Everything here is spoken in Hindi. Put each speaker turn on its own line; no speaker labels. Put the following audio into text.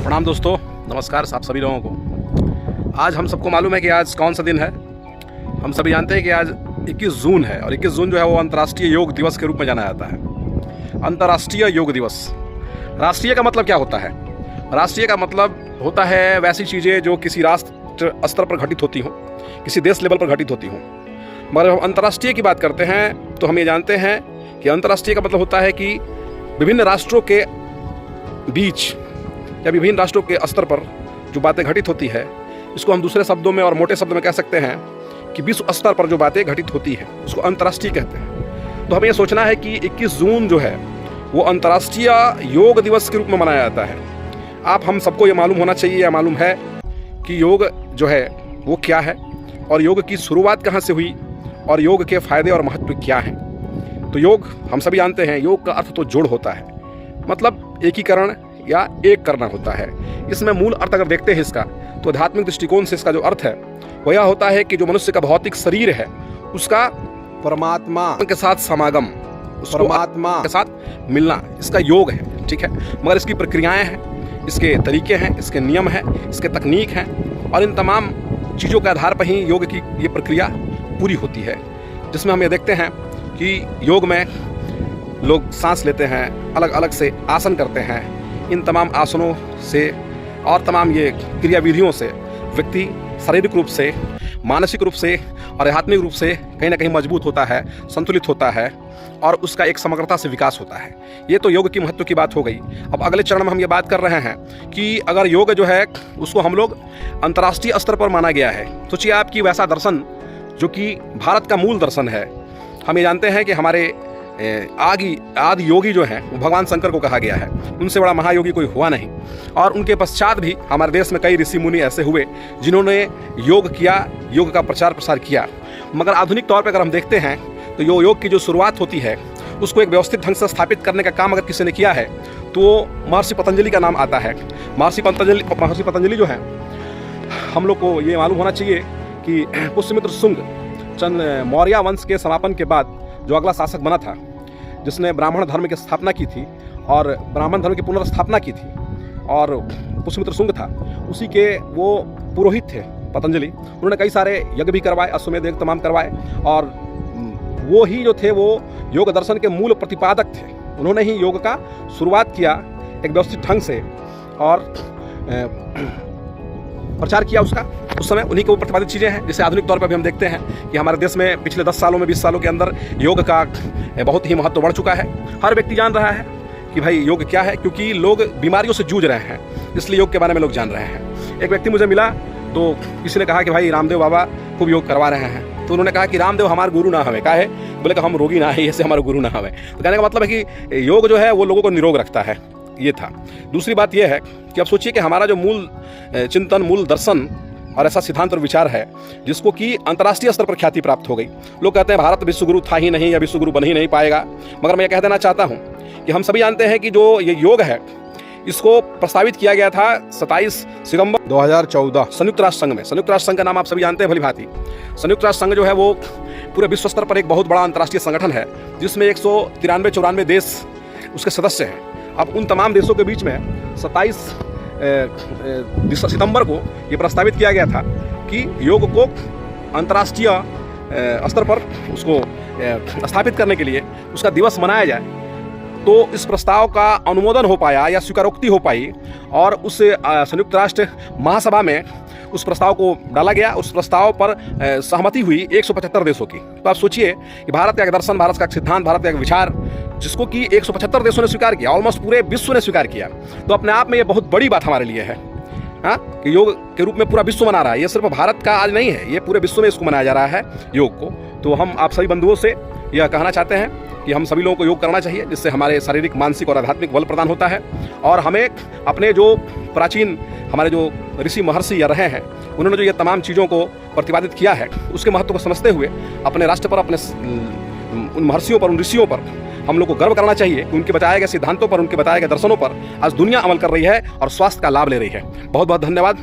प्रणाम दोस्तों, नमस्कार आप सभी लोगों को। आज हम सबको मालूम है कि आज कौन सा दिन है। हम सभी जानते हैं कि आज 21 जून है और 21 जून जो है वो अंतर्राष्ट्रीय योग दिवस के रूप में जाना जाता है। अंतर्राष्ट्रीय योग दिवस। राष्ट्रीय का मतलब क्या होता है? राष्ट्रीय का मतलब होता है वैसी चीज़ें जो किसी राष्ट्र स्तर पर घटित होती हों, किसी देश लेवल पर घटित होती हों। मगर हम अंतर्राष्ट्रीय की बात करते हैं तो हम ये जानते हैं कि अंतर्राष्ट्रीय का मतलब होता है कि विभिन्न राष्ट्रों के बीच या विभिन्न राष्ट्रों के स्तर पर जो बातें घटित होती है, इसको हम दूसरे शब्दों में और मोटे शब्दों में कह सकते हैं कि विश्व स्तर पर जो बातें घटित होती है उसको अंतर्राष्ट्रीय कहते हैं। तो हमें यह सोचना है कि 21 जून जो है वो अंतर्राष्ट्रीय योग दिवस के रूप में मनाया जाता है। आप हम सबको ये मालूम होना चाहिए या मालूम है कि योग जो है वो क्या है और योग की शुरुआत कहाँ से हुई और योग के फायदे और महत्व क्या हैं। तो योग हम सभी जानते हैं, योग का अर्थ तो जोड़ होता है, मतलब एकीकरण या एक करना होता है। इसमें मूल अर्थ अगर देखते हैं इसका तो आध्यात्मिक दृष्टिकोण से इसका जो अर्थ है वह यह होता है कि जो मनुष्य का भौतिक शरीर है उसका परमात्मा के साथ समागम, परमात्मा के साथ मिलना, इसका योग है। ठीक है, मगर इसकी प्रक्रियाएं हैं, इसके तरीके हैं, इसके नियम हैं, इसके तकनीक हैं और इन तमाम चीज़ों के आधार पर ही योग की ये प्रक्रिया पूरी होती है। जिसमें हम ये देखते हैं कि योग में लोग सांस लेते हैं, अलग अलग से आसन करते हैं। इन तमाम आसनों से और तमाम ये क्रियाविधियों से व्यक्ति शारीरिक रूप से, मानसिक रूप से और आध्यात्मिक रूप से कहीं ना कहीं मजबूत होता है, संतुलित होता है और उसका एक समग्रता से विकास होता है। ये तो योग की महत्व की बात हो गई। अब अगले चरण में हम ये बात कर रहे हैं कि अगर योग जो है उसको हम लोग अंतर्राष्ट्रीय स्तर पर माना गया है। सोचिए आपकी वैसा दर्शन जो कि भारत का मूल दर्शन है। हम ये जानते हैं कि हमारे आदि योगी जो हैं वो भगवान शंकर को कहा गया है। उनसे बड़ा महायोगी कोई हुआ नहीं और उनके पश्चात भी हमारे देश में कई ऋषि मुनि ऐसे हुए जिन्होंने योग किया, योग का प्रचार प्रसार किया। मगर आधुनिक तौर पर अगर हम देखते हैं तो योग की जो शुरुआत होती है उसको एक व्यवस्थित ढंग से स्थापित करने का काम अगर किसी ने किया है तो महर्षि पतंजलि का नाम आता है। महर्षि पतंजलि जो है, हम लोग को ये मालूम होना चाहिए कि पुष्यमित्र शुंग चंद मौर्य वंश के समापन के बाद जो अगला शासक बना था, जिसने ब्राह्मण धर्म की स्थापना की थी और ब्राह्मण धर्म की पुनर्स्थापना की थी और पुष्यमित्र शुंग था, उसी के वो पुरोहित थे पतंजलि। उन्होंने कई सारे यज्ञ भी करवाए, अश्वमेध यज्ञ तमाम करवाए और वो ही जो थे वो योग दर्शन के मूल प्रतिपादक थे। उन्होंने ही योग का शुरुआत किया एक व्यवस्थित ढंग से और प्रचार किया उसका। उस समय उन्हीं के वो प्रतिपादित चीज़ें हैं। जैसे आधुनिक तौर पर भी हम देखते हैं कि हमारे देश में पिछले 10 सालों में 20 सालों के अंदर योग का बहुत ही महत्व बढ़ चुका है। हर व्यक्ति जान रहा है कि भाई योग क्या है, क्योंकि लोग बीमारियों से जूझ रहे हैं, इसलिए योग के बारे में लोग जान रहे हैं। एक व्यक्ति मुझे मिला तो किसी ने कहा कि भाई रामदेव बाबा खूब योग करवा रहे हैं। तो उन्होंने कहा कि रामदेव हमारे गुरु ना हमें, कहा है बोले कि हम रोगी ना है, ऐसे हमारे गुरु ना हमें। तो कहने का मतलब है कि योग जो है वो लोगों को निरोग रखता है। ये था। दूसरी बात यह है कि अब सोचिए कि हमारा जो मूल चिंतन, मूल दर्शन और ऐसा सिद्धांत और विचार है जिसको कि अंतर्राष्ट्रीय स्तर पर ख्याति प्राप्त हो गई। लोग कहते हैं भारत विश्वगुरु था ही नहीं या विश्वगुरु बन ही नहीं पाएगा, मगर मैं ये कह देना चाहता हूँ कि हम सभी जानते हैं कि जो ये योग है इसको प्रस्तावित किया गया था 27 सितंबर 2014 संयुक्त राष्ट्र संघ में। संयुक्त राष्ट्र संघ का नाम आप सभी जानते हैं भली भांति। संयुक्त राष्ट्र संघ जो है वो पूरे विश्व स्तर पर एक बहुत बड़ा अंतर्राष्ट्रीय संगठन है जिसमें 193-94 देश उसके सदस्य हैं। अब उन तमाम देशों के बीच में 27 सितंबर को ये प्रस्तावित किया गया था कि योग को अंतर्राष्ट्रीय स्तर पर उसको स्थापित करने के लिए उसका दिवस मनाया जाए। तो इस प्रस्ताव का अनुमोदन हो पाया या स्वीकारोक्ति हो पाई और उस संयुक्त राष्ट्र महासभा में उस प्रस्ताव को डाला गया। उस प्रस्ताव पर सहमति हुई 175 देशों की। तो आप सोचिए कि भारत का एक दर्शन, भारत का एक सिद्धांत, भारत का एक विचार जिसको कि 175 देशों ने स्वीकार किया, ऑलमोस्ट पूरे विश्व ने स्वीकार किया, तो अपने आप में ये बहुत बड़ी बात हमारे लिए है। हाँ, कि योग के रूप में पूरा विश्व मना रहा है। ये सिर्फ भारत का आज नहीं है, ये पूरे विश्व में इसको मनाया जा रहा है योग को। तो हम आप सभी बंधुओं से यह कहना चाहते हैं कि हम सभी लोगों को योग करना चाहिए, जिससे हमारे शारीरिक, मानसिक और आध्यात्मिक बल प्रदान होता है और हमें अपने जो प्राचीन हमारे जो ऋषि महर्षि या रहे हैं उन्होंने जो ये तमाम चीज़ों को प्रतिपादित किया है उसके महत्व को समझते हुए अपने राष्ट्र पर, अपने उन महर्षियों पर, उन ऋषियों पर हम लोग को गर्व करना चाहिए कि उनके बताए गए सिद्धांतों पर, उनके बताए गए दर्शनों पर आज दुनिया अमल कर रही है और स्वास्थ्य का लाभ ले रही है। बहुत बहुत धन्यवाद।